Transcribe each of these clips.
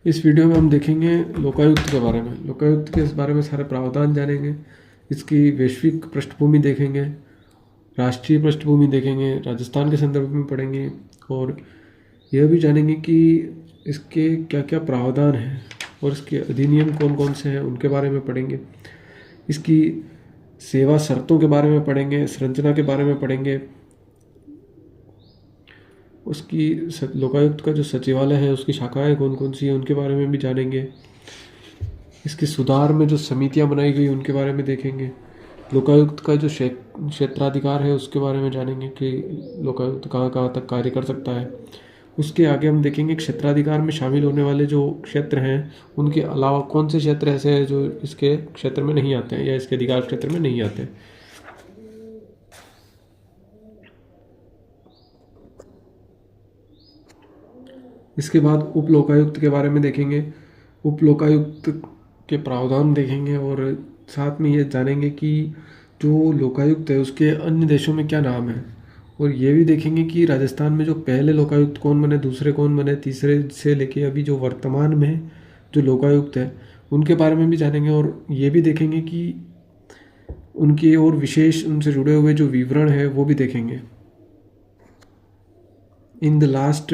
इस वीडियो में हम देखेंगे लोकायुक्त के बारे में। लोकायुक्त के इस बारे में सारे प्रावधान जानेंगे, इसकी वैश्विक पृष्ठभूमि देखेंगे, राष्ट्रीय पृष्ठभूमि देखेंगे, राजस्थान के संदर्भ में पढ़ेंगे और यह भी जानेंगे कि इसके क्या क्या प्रावधान हैं और इसके अधिनियम कौन कौन से हैं उनके बारे में पढ़ेंगे। इसकी सेवा शर्तों के बारे में पढ़ेंगे, संरचना के बारे में पढ़ेंगे, उसकी लोकायुक्त का जो सचिवालय है उसकी शाखाएं कौन कौन सी हैं उनके बारे में भी जानेंगे। इसके सुधार में जो समितियां बनाई गई उनके बारे में देखेंगे। लोकायुक्त का जो क्षेत्राधिकार है उसके बारे में जानेंगे कि लोकायुक्त कहाँ कहाँ तक कार्य कर सकता है। उसके आगे हम देखेंगे क्षेत्राधिकार में शामिल होने वाले जो क्षेत्र हैं उनके अलावा कौन से क्षेत्र ऐसे हैं जो इसके क्षेत्र में नहीं आते हैं या इसके अधिकार क्षेत्र में नहीं आते हैं। इसके बाद उप लोकायुक्त के बारे में देखेंगे। उप लोकायुक्त के प्रावधान देखेंगे और साथ में ये जानेंगे कि जो लोकायुक्त है उसके अन्य देशों में क्या नाम है, और ये भी देखेंगे कि राजस्थान में जो पहले लोकायुक्त कौन बने, दूसरे कौन बने, तीसरे से लेके अभी जो वर्तमान में जो लोकायुक्त है उनके बारे में भी जानेंगे। और ये भी देखेंगे कि उनके और विशेष उनसे जुड़े हुए जो विवरण है वो भी देखेंगे। इन द लास्ट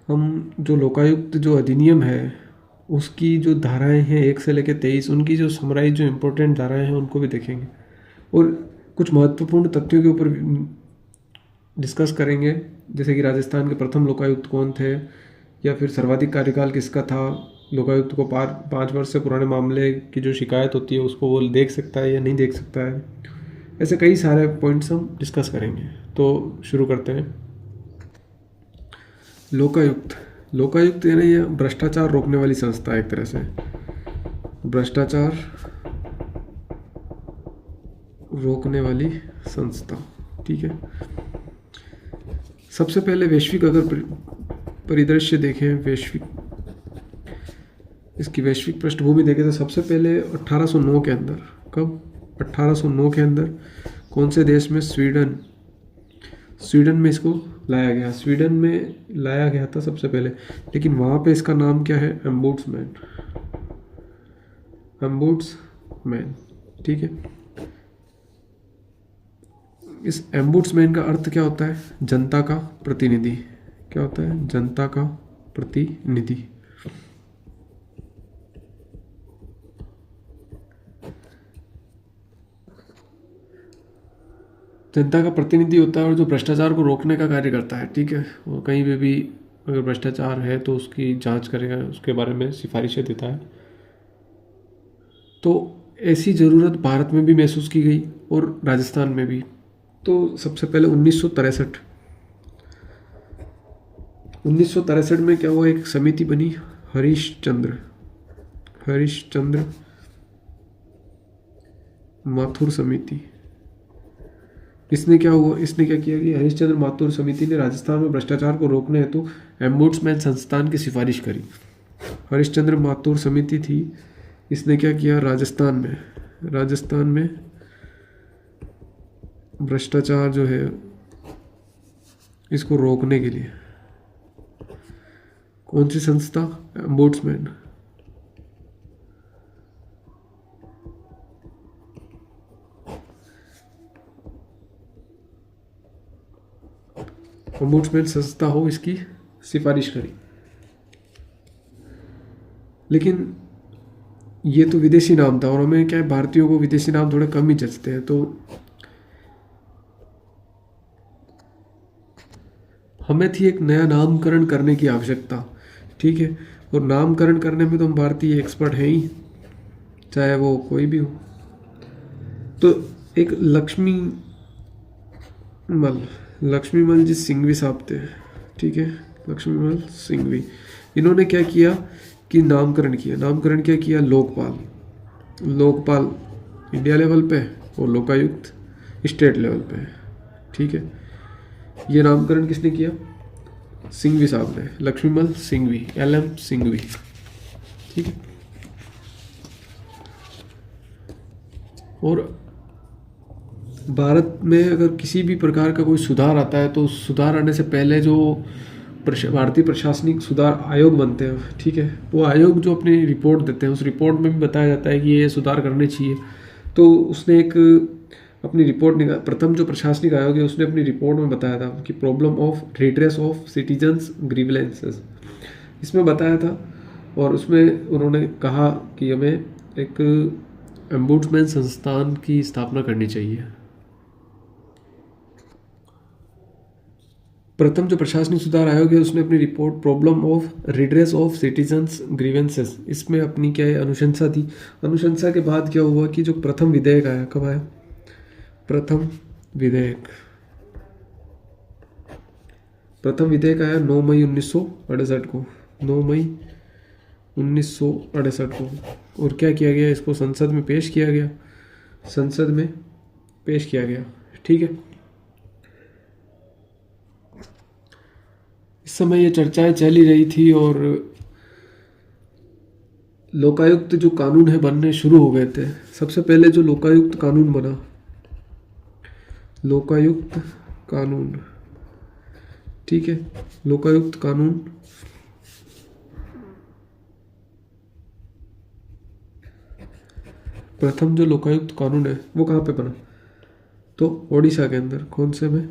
हम जो लोकायुक्त जो अधिनियम है उसकी जो धाराएं हैं 1 से लेकर 23, उनकी जो समराइज जो इम्पोर्टेंट धाराएं हैं उनको भी देखेंगे और कुछ महत्वपूर्ण तथ्यों के ऊपर डिस्कस करेंगे, जैसे कि राजस्थान के प्रथम लोकायुक्त कौन थे या फिर सर्वाधिक कार्यकाल किसका था, लोकायुक्त को 5 वर्ष से पुराने मामले की जो शिकायत होती है उसको वो देख सकता है या नहीं देख सकता है। ऐसे कई सारे पॉइंट्स हम डिस्कस करेंगे। तो शुरू करते हैं। लोकायुक्त लोकायुक्त यानी ये भ्रष्टाचार रोकने वाली संस्था है, एक तरह से भ्रष्टाचार रोकने वाली संस्था। ठीक है, सबसे पहले वैश्विक अगर परिदृश्य देखें, इसकी वैश्विक पृष्ठभूमि देखें तो सबसे पहले 1809 के अंदर, कब 1809 के अंदर कौन से देश में, स्वीडन में इसको लाया गया। स्वीडन में लाया गया था सबसे पहले, लेकिन वहाँ पे इसका नाम क्या है, एम्बुड्समैन। ठीक है, इस एम्बुड्समैन का अर्थ क्या होता है, जनता का प्रतिनिधि। क्या होता है, जनता का प्रतिनिधि। जनता का प्रतिनिधि होता है और जो भ्रष्टाचार को रोकने का कार्य करता है। ठीक है, और कहीं पे भी अगर भ्रष्टाचार है तो उसकी जांच करेगा, उसके बारे में सिफारिशें देता है। तो ऐसी ज़रूरत भारत में भी महसूस की गई और राजस्थान में भी। तो सबसे पहले 1963 में क्या हुआ, एक समिति बनी, हरिश्चंद्र माथुर समिति। इसने क्या किया कि हरिश्चंद्र माथुर समिति ने राजस्थान में भ्रष्टाचार को रोकने हेतु एम्बुड्समैन संस्थान की सिफारिश करी। हरिश्चंद्र माथुर समिति थी, इसने क्या किया, राजस्थान में भ्रष्टाचार जो है इसको रोकने के लिए, कौन सी संस्था, एम्बुड्समैन। ओम्बुड्समैन संस्था हो, इसकी सिफारिश करी। लेकिन ये तो विदेशी नाम था और हमें क्या है, भारतीयों को विदेशी नाम थोड़े कम ही जचते हैं, तो हमें थी एक नया नामकरण करने की आवश्यकता। ठीक है, और नामकरण करने में तो हम भारतीय एक्सपर्ट हैं ही, चाहे वो कोई भी हो। तो एक लक्ष्मीमल जी सिंघवी साहब थे। ठीक है, लक्ष्मीमल सिंघवी, इन्होंने क्या किया कि नामकरण क्या किया, लोकपाल इंडिया लेवल पे और लोकायुक्त स्टेट लेवल पे। ठीक है, ये नामकरण किसने किया, सिंघवी साहब ने, लक्ष्मीमल सिंघवी, LM सिंघवी। ठीक है, और भारत में अगर किसी भी प्रकार का कोई सुधार आता है तो सुधार आने से पहले जो भारतीय प्रशासनिक सुधार आयोग बनते हैं, ठीक है। वो आयोग जो अपनी रिपोर्ट देते हैं, उस रिपोर्ट में भी बताया जाता है कि ये सुधार करने चाहिए। तो उसने एक अपनी रिपोर्ट निकाल, प्रथम जो प्रशासनिक आयोग है उसने अपनी रिपोर्ट में बताया था कि problem of redress of citizens grievances, इसमें बताया था। और उसमें उन्होंने कहा कि हमें एक एम्बुड्समैन संस्थान की स्थापना करनी चाहिए। प्रथम जो प्रशासनिक सुधार आयोग है उसने अपनी report problem of redress of citizens grievances, इसमें अपनी क्या है अनुशंसा दी। अनुशंसा के बाद क्या हुआ कि जो प्रथम विधेयक आया, कब आया? प्रथम विधेयक आया 9 मई 1968 को, 9 मई 1968 को। और क्या किया गया? इसको संसद में पेश किया गया, ठीक है। इस समय ये चर्चाएं चल ही रही थी और लोकायुक्त जो कानून है बनने शुरू हो गए थे। सबसे पहले जो लोकायुक्त कानून बना, लोकायुक्त कानून, ठीक है, लोकायुक्त कानून प्रथम जो लोकायुक्त कानून है वो कहाँ पे बना? तो ओडिशा के अंदर। कौन से में?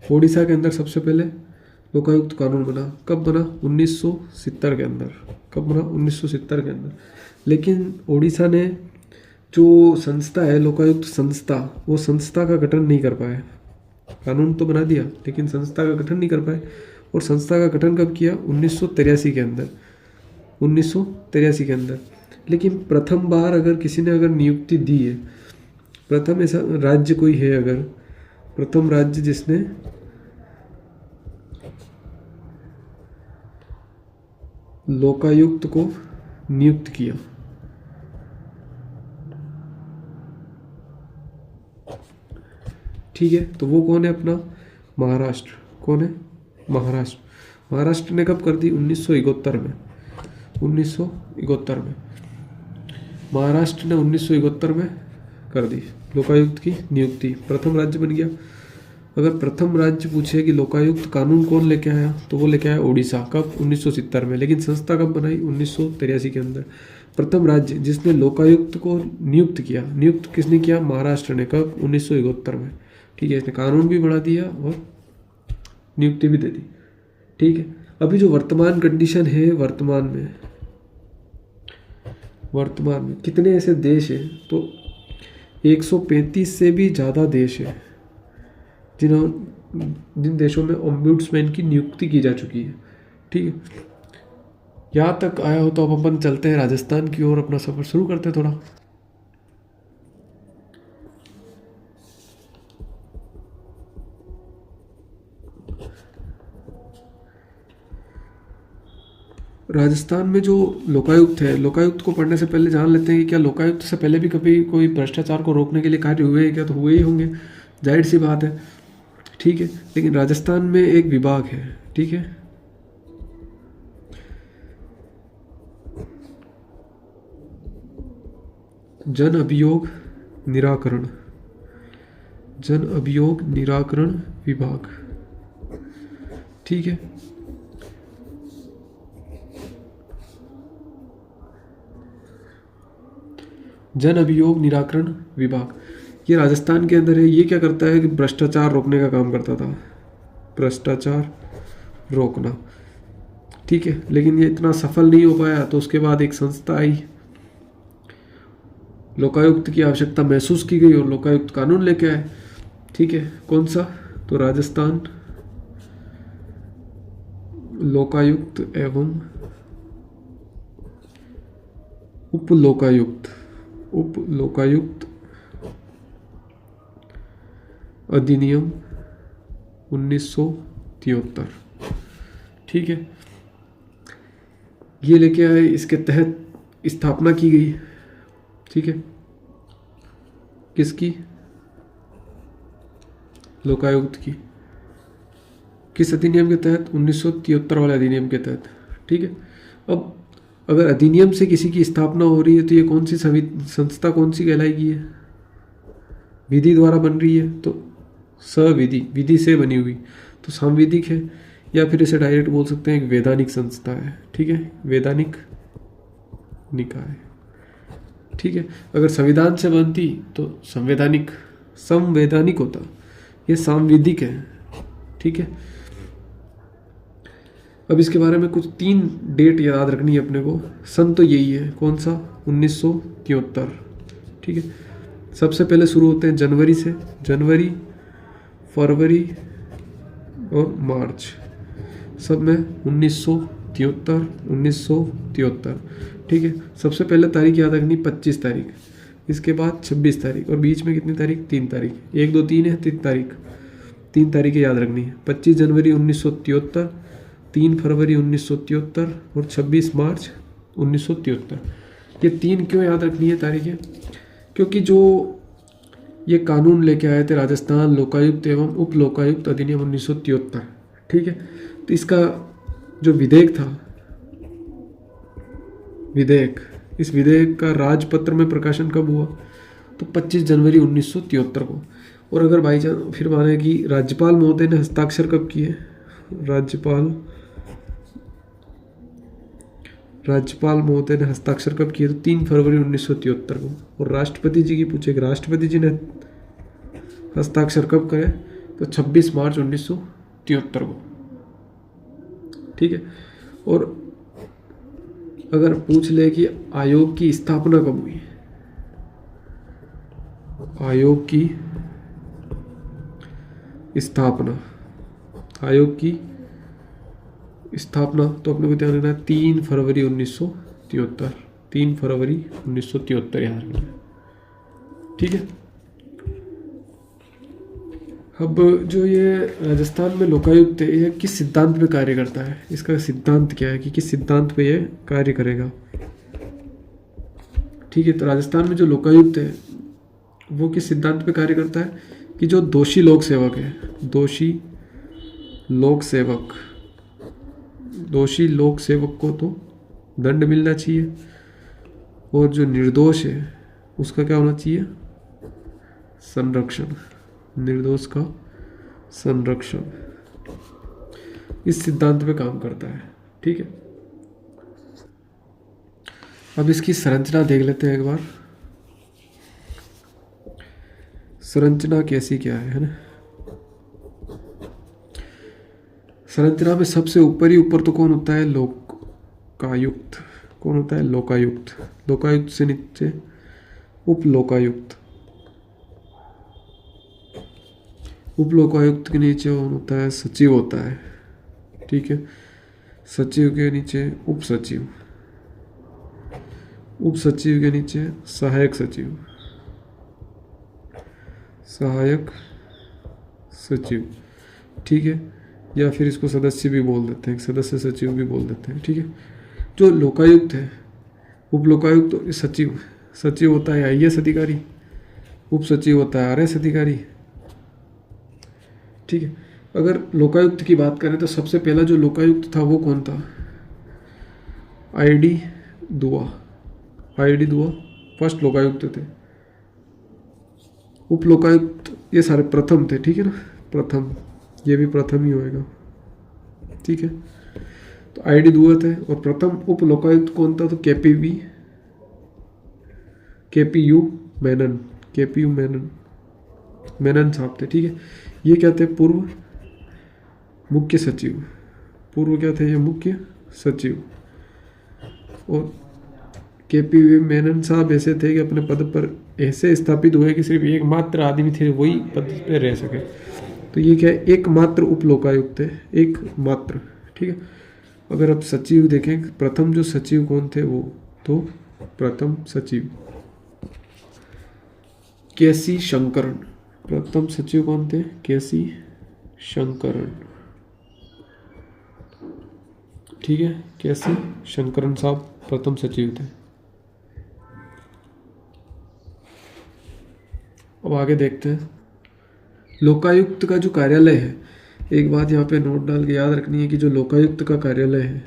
ओडिशा के अंदर सबसे पहले लोकायुक्त कानून बना। कब बना? 1970 के अंदर। कब बना? 1970 के अंदर। लेकिन ओडिशा ने जो संस्था है लोकायुक्त संस्था, वो संस्था का गठन नहीं कर पाए। कानून तो बना दिया लेकिन संस्था का गठन नहीं कर पाए। और संस्था का गठन कब किया? 1983 के अंदर, 1983 के अंदर। लेकिन प्रथम बार अगर किसी ने अगर नियुक्ति दी है, प्रथम ऐसा राज्य कोई है अगर, प्रथम राज्य जिसने लोकायुक्त को नियुक्त किया, ठीक है, तो वो कौन है? अपना महाराष्ट्र। कौन है? महाराष्ट्र। महाराष्ट्र ने कब कर दी? 1971 में। 1971 में महाराष्ट्र ने 1971 में कर दी लोकायुक्त की नियुक्ति, प्रथम राज्य बन गया। अगर प्रथम राज्य पूछे कि लोकायुक्त कानून कौन लेके आया, तो वो लेके आया ओडिशा। कब? 1970 में। लेकिन संस्था कब बनाई? 1983 के अंदर। प्रथम राज्य जिसने लोकायुक्त को नियुक्त किया, नियुक्त किसने किया? महाराष्ट्र ने। कब? 1971 में, ठीक है। इसने कानून भी बना दिया और नियुक्ति भी दे दी, ठीक है। अभी जो वर्तमान कंडीशन है, वर्तमान में कितने ऐसे देश हैं? तो 135 से भी ज़्यादा देश है जिन देशों में ओम्बुड्समैन की नियुक्ति की जा चुकी है, ठीक है। यहाँ तक आया हो तो अब अपन चलते हैं राजस्थान की ओर, अपना सफ़र शुरू करते हैं थोड़ा। राजस्थान में जो लोकायुक्त है, लोकायुक्त को पढ़ने से पहले जान लेते हैं कि क्या लोकायुक्त से पहले भी कभी कोई भ्रष्टाचार को रोकने के लिए कार्य हुए हैं क्या? तो हुए ही होंगे, जाहिर सी बात है, ठीक है। लेकिन राजस्थान में एक विभाग है, ठीक है, जन अभियोग निराकरण विभाग, ठीक है। जन अभियोग निराकरण विभाग ये राजस्थान के अंदर है। ये क्या करता है कि भ्रष्टाचार रोकने का काम करता था, भ्रष्टाचार रोकना, ठीक है। लेकिन ये इतना सफल नहीं हो पाया, तो उसके बाद एक संस्था आई, लोकायुक्त की आवश्यकता महसूस की गई और लोकायुक्त कानून लेके आए, ठीक है। कौन सा? तो राजस्थान लोकायुक्त एवं उप लोकायुक्त अधिनियम 1973, ठीक है। ये लेके आए, इसके तहत स्थापना की गई, ठीक है। किसकी? लोकायुक्त की। किस अधिनियम के तहत? 1973 वाले अधिनियम के तहत, ठीक है। अब अगर अधिनियम से किसी की स्थापना हो रही है तो ये कौन सी संस्था कौन सी कहलाएगी? है विधि द्वारा बन रही है, तो सविधि, विधि से बनी हुई, तो सांविधिक है। या फिर इसे डायरेक्ट बोल सकते हैं एक वैधानिक संस्था है, ठीक है, वैधानिक निकाय, ठीक है। अगर संविधान से बनती तो संवैधानिक, संवैधानिक होता, ये सांविधिक है, ठीक है। अब इसके बारे में कुछ 3 डेट याद रखनी है अपने को। सन तो यही है, कौन सा, 1973, ठीक है। सबसे पहले शुरू होते हैं जनवरी से, जनवरी, फरवरी और मार्च, सब में 1973, 1973, ठीक है। सबसे पहले तारीख याद रखनी 25 तारीख, इसके बाद 26 तारीख, और बीच में कितनी तारीख, 3 तारीख, 1 2 3 है, 3 तारीख, 3 तारीखें याद रखनी है। 25 जनवरी 1973, 3 फरवरी 1973 और 26 मार्च 1973। ये 3 क्यों याद रखनी है तारीखें, क्योंकि जो ये कानून लेके आए थे राजस्थान लोकायुक्त एवं उप लोकायुक्त अधिनियम 1973, ठीक है। तो इसका जो विधेयक था, विधेयक, इस विधेयक का राजपत्र में प्रकाशन कब हुआ, तो 25 जनवरी 1973 को। और अगर बाई चांस फिर माने कि राज्यपाल महोदय ने हस्ताक्षर कब किए, राज्यपाल महोदय ने हस्ताक्षर कब किए, तो 3 फरवरी 1973 को। और राष्ट्रपति जी की पूछे कि राष्ट्रपति जी ने हस्ताक्षर कब करे, तो 26 मार्च 1973 को, ठीक है। और अगर पूछ ले कि आयोग की स्थापना कब हुई, आयोग की स्थापना, आयोग की स्थापना, तो अपने को ध्यान रखना है 3 फरवरी 1973, 3 फरवरी 1973 याद रखना है, ठीक है। अब जो ये राजस्थान में लोकायुक्त है, ये किस सिद्धांत पे कार्य करता है, इसका सिद्धांत क्या है कि किस सिद्धांत पे ये कार्य करेगा, ठीक है। तो राजस्थान में जो लोकायुक्त है वो किस सिद्धांत पे कार्य करता है कि जो दोषी लोक सेवक है, दोषी लोक सेवक, दोषी लोक सेवक को तो दंड मिलना चाहिए, और जो निर्दोष है उसका क्या होना चाहिए, संरक्षण, निर्दोष का संरक्षण, इस सिद्धांत पे काम करता है, ठीक है। अब इसकी संरचना देख लेते हैं एक बार, संरचना कैसी क्या है ना। संरचना में सबसे ऊपर ही ऊपर तो कौन होता है, लोकायुक्त, कौन होता है, लोकायुक्त, लोकायुक्त से नीचे उप लोकायुक्त, उप लोकायुक्त के नीचे कौन होता है, सचिव होता है, ठीक है। सचिव के नीचे उप सचिव, उप सचिव के नीचे सहायक सचिव, सहायक सचिव, ठीक है। या फिर इसको सदस्य भी बोल देते हैं, सदस्य सचिव भी बोल देते हैं, ठीक है। जो लोकायुक्त है, उप लोकायुक्त तो सचिव, सचिव होता है आईएएस अधिकारी, उप सचिव होता है आरएस अधिकारी, ठीक है। अगर लोकायुक्त की बात करें तो सबसे पहला जो लोकायुक्त था वो कौन था, आईडी दुआ, आईडी दुआ फर्स्ट लोकायुक्त थे। उप लोकायुक्त ये सारे प्रथम थे, ठीक है ना, प्रथम, ये भी प्रथम ही होएगा, ठीक है। तो आईडी दुआ थे, और प्रथम उप लोकायुक्त कौन था, तो केपीयू मेनन, केपीयू मेनन, मेनन साहब थे, ठीक है। ये क्या थे, पूर्व मुख्य सचिव, पूर्व क्या थे ये, मुख्य सचिव। और केपी मेनन साहब ऐसे थे कि अपने पद पर ऐसे स्थापित हुए कि सिर्फ एकमात्र आदमी थे वही पद पे रह सके, तो ये क्या है, एकमात्र उप लोकायुक्त है, एकमात्र, ठीक है। अगर आप सचिव देखें, प्रथम जो सचिव कौन थे वो, तो प्रथम सचिव केसी शंकरन, प्रथम सचिव कौन थे, केसी शंकरन, ठीक है, केसी शंकरन साहब प्रथम सचिव थे। अब आगे देखते हैं लोकायुक्त का जो कार्यालय है। एक बात यहाँ पे नोट डाल के याद रखनी है कि जो लोकायुक्त का कार्यालय है,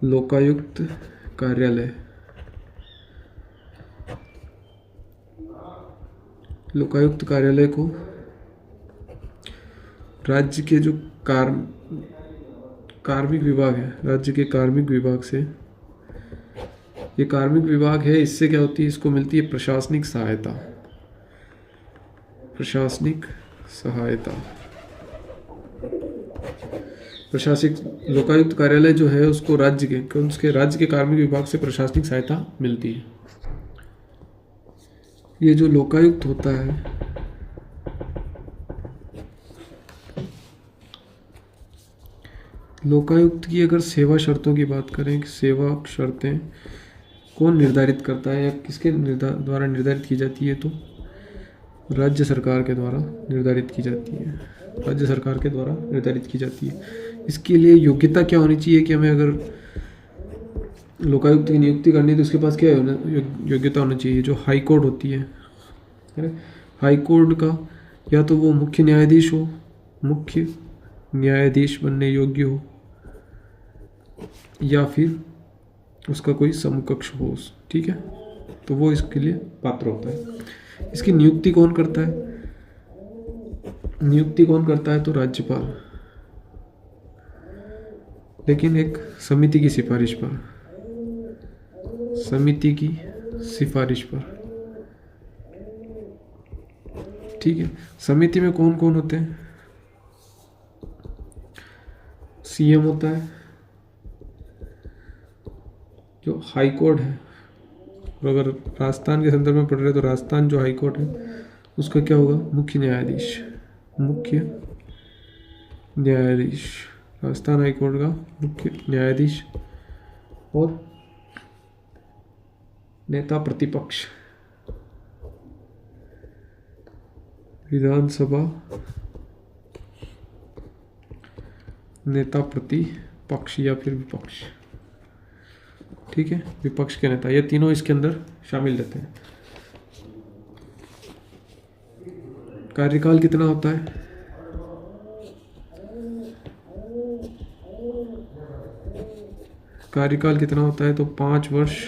लोकायुक्त कार्यालय, लोकायुक्त कार्यालय को राज्य के जो कार्मिक विभाग है, राज्य के कार्मिक विभाग से, ये कार्मिक विभाग है, इससे क्या होती है, इसको मिलती है प्रशासनिक सहायता। प्रशासनिक सहायता, प्रशासनिक लोकायुक्त कार्यालय जो है उसको उसके राज्य के कार्मिक विभाग से प्रशासनिक सहायता मिलती है। ये जो लोकायुक्त होता है, लोकायुक्त की अगर सेवा शर्तों की बात करें, सेवा शर्तें कौन निर्धारित करता है या किसके द्वारा निर्धारित की जाती है, तो राज्य सरकार के द्वारा निर्धारित की जाती है। राज्य सरकार के द्वारा निर्धारित की जाती है। इसके लिए योग्यता क्या होनी चाहिए कि हमें अगर लोकायुक्त की नियुक्ति करनी है तो उसके पास क्या योग्यता होनी चाहिए। जो हाई कोर्ट होती है, हाई कोर्ट का या तो वो मुख्य न्यायाधीश हो, मुख्य न्यायाधीश बनने योग्य हो, या फिर उसका कोई समकक्ष हो, ठीक है, तो वो इसके लिए पात्र होता है। इसकी नियुक्ति कौन करता है, नियुक्ति कौन करता है, तो राज्यपाल, लेकिन एक समिति की सिफारिश पर, समिति की सिफारिश पर, ठीक है। समिति में कौन कौन होते हैं, सीएम होता है, जो हाई कोर्ट है, और अगर राजस्थान के संदर्भ में पढ़ रहे तो राजस्थान जो हाई कोर्ट है उसका क्या होगा, मुख्य न्यायाधीश, मुख्य न्यायाधीश, राजस्थान हाई कोर्ट का मुख्य न्यायाधीश, और नेता प्रतिपक्ष, विधानसभा नेता प्रतिपक्ष या फिर विपक्ष, ठीक है, विपक्ष के नेता, ये तीनों इसके अंदर शामिल रहते हैं। कार्यकाल कितना होता है, कार्यकाल कितना होता है, तो 5 वर्ष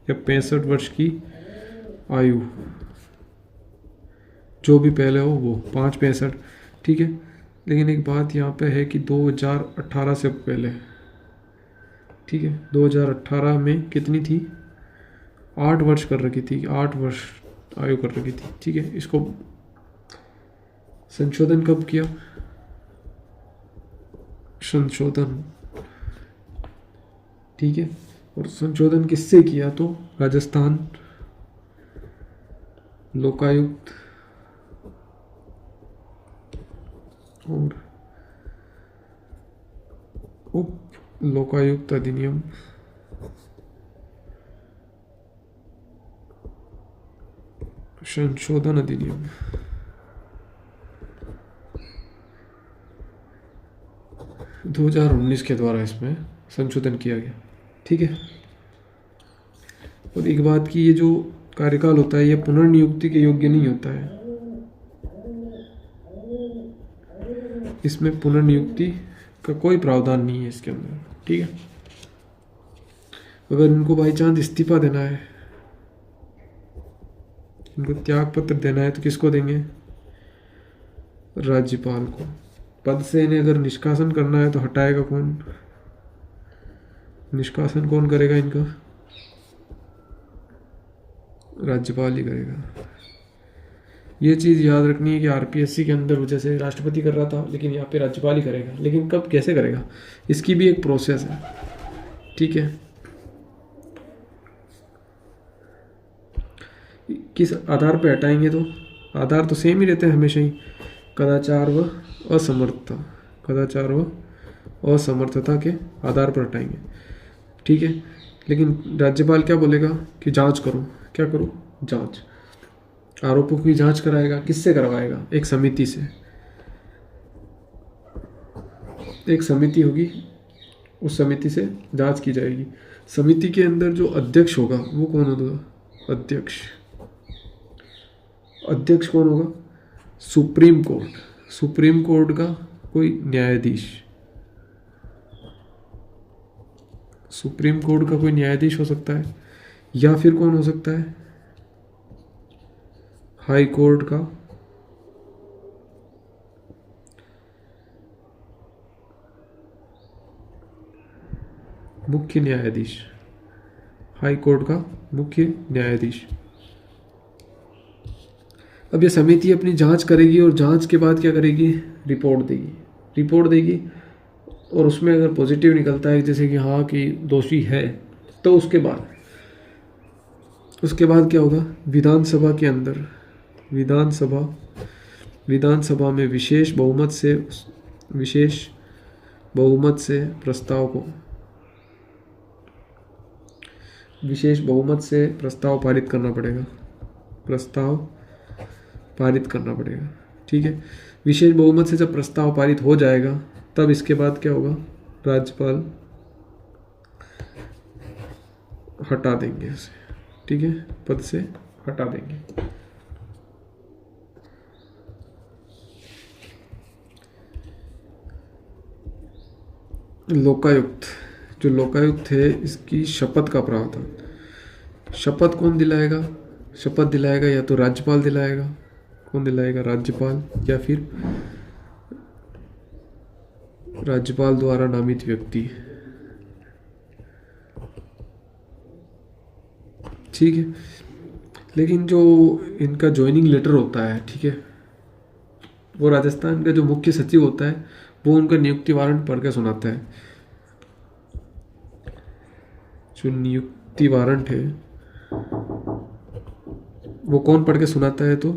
या 65 वर्ष की आयु, जो भी पहले हो वो 5-65, ठीक है। लेकिन एक बात यहाँ पे है कि 2018 से पहले, ठीक है, 2018 में कितनी थी, 8 वर्ष कर रखी थी, 8 वर्ष आयु कर रखी थी, ठीक है। इसको संशोधन कब किया, संशोधन, ठीक है, और संशोधन किससे किया, तो राजस्थान लोकायुक्त और उप लोकायुक्त अधिनियम संशोधन अधिनियम 2019 के द्वारा इसमें संशोधन किया गया, ठीक है। और एक बात की, ये जो कार्यकाल होता है ये पुनर्नियुक्ति के योग्य नहीं होता है, इसमें पुनर्नियुक्ति का कोई प्रावधान नहीं है इसके अंदर, ठीक है। अगर इनको बाई चांस इस्तीफा देना है, इनको त्याग पत्र देना है, तो किसको देंगे, राज्यपाल को। पद से इन्हें अगर निष्कासन करना है तो हटाएगा कौन, निष्कासन कौन करेगा इनका, राज्यपाल ही करेगा। ये चीज़ याद रखनी है कि आरपीएससी के अंदर जैसे राष्ट्रपति कर रहा था, लेकिन यहाँ पे राज्यपाल ही करेगा। लेकिन कब, कैसे करेगा, इसकी भी एक प्रोसेस है, ठीक है। किस आधार पे हटाएंगे, तो आधार तो सेम ही रहते हैं हमेशा ही, कदाचार व असमर्थता, कदाचार व असमर्थता के आधार पर हटाएंगे, ठीक है। लेकिन राज्यपाल क्या बोलेगा कि जांच करो, क्या करो, जांच, आरोपों की जांच कराएगा, किससे करवाएगा, एक समिति से, एक समिति होगी, उस समिति से जांच की जाएगी। समिति के अंदर जो अध्यक्ष होगा वो कौन होगा, अध्यक्ष, अध्यक्ष कौन होगा, सुप्रीम कोर्ट, सुप्रीम कोर्ट का कोई न्यायाधीश, सुप्रीम कोर्ट का कोई न्यायाधीश हो सकता है, या फिर कौन हो सकता है, हाई कोर्ट का मुख्य न्यायाधीश, हाई कोर्ट का मुख्य न्यायाधीश। अब ये समिति अपनी जांच करेगी और जांच के बाद क्या करेगी, रिपोर्ट देगी और उसमें अगर पॉजिटिव निकलता है जैसे कि हाँ कि दोषी है, तो उसके बाद क्या होगा, विधानसभा के अंदर, विधानसभा में विशेष बहुमत से प्रस्ताव पारित करना पड़ेगा। ठीक है, विशेष बहुमत से जब प्रस्ताव पारित हो जाएगा तब इसके बाद क्या होगा, राज्यपाल हटा देंगे उसे। ठीक है, पद से हटा देंगे। लोकायुक्त है, इसकी शपथ का प्रावधान। शपथ कौन दिलाएगा, शपथ दिलाएगा या तो राज्यपाल दिलाएगा। कौन दिलाएगा, राज्यपाल, या फिर राज्यपाल द्वारा नामित व्यक्ति। ठीक है, लेकिन जो इनका ज्वाइनिंग लेटर होता है, ठीक है, वो राजस्थान का जो मुख्य सचिव होता है वो उनका नियुक्ति वारंट पढ़ के सुनाता है। जो नियुक्ति वारंट है वो कौन पढ़ के सुनाता है, तो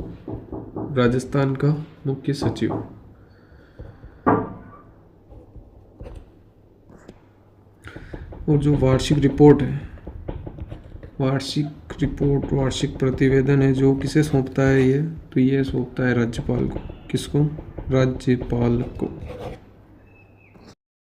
राजस्थान का मुख्य सचिव। और जो वार्षिक रिपोर्ट है, वार्षिक प्रतिवेदन है, जो किसे सौंपता है ये, तो ये सौंपता है राज्यपाल को। किसको, राज्यपाल को।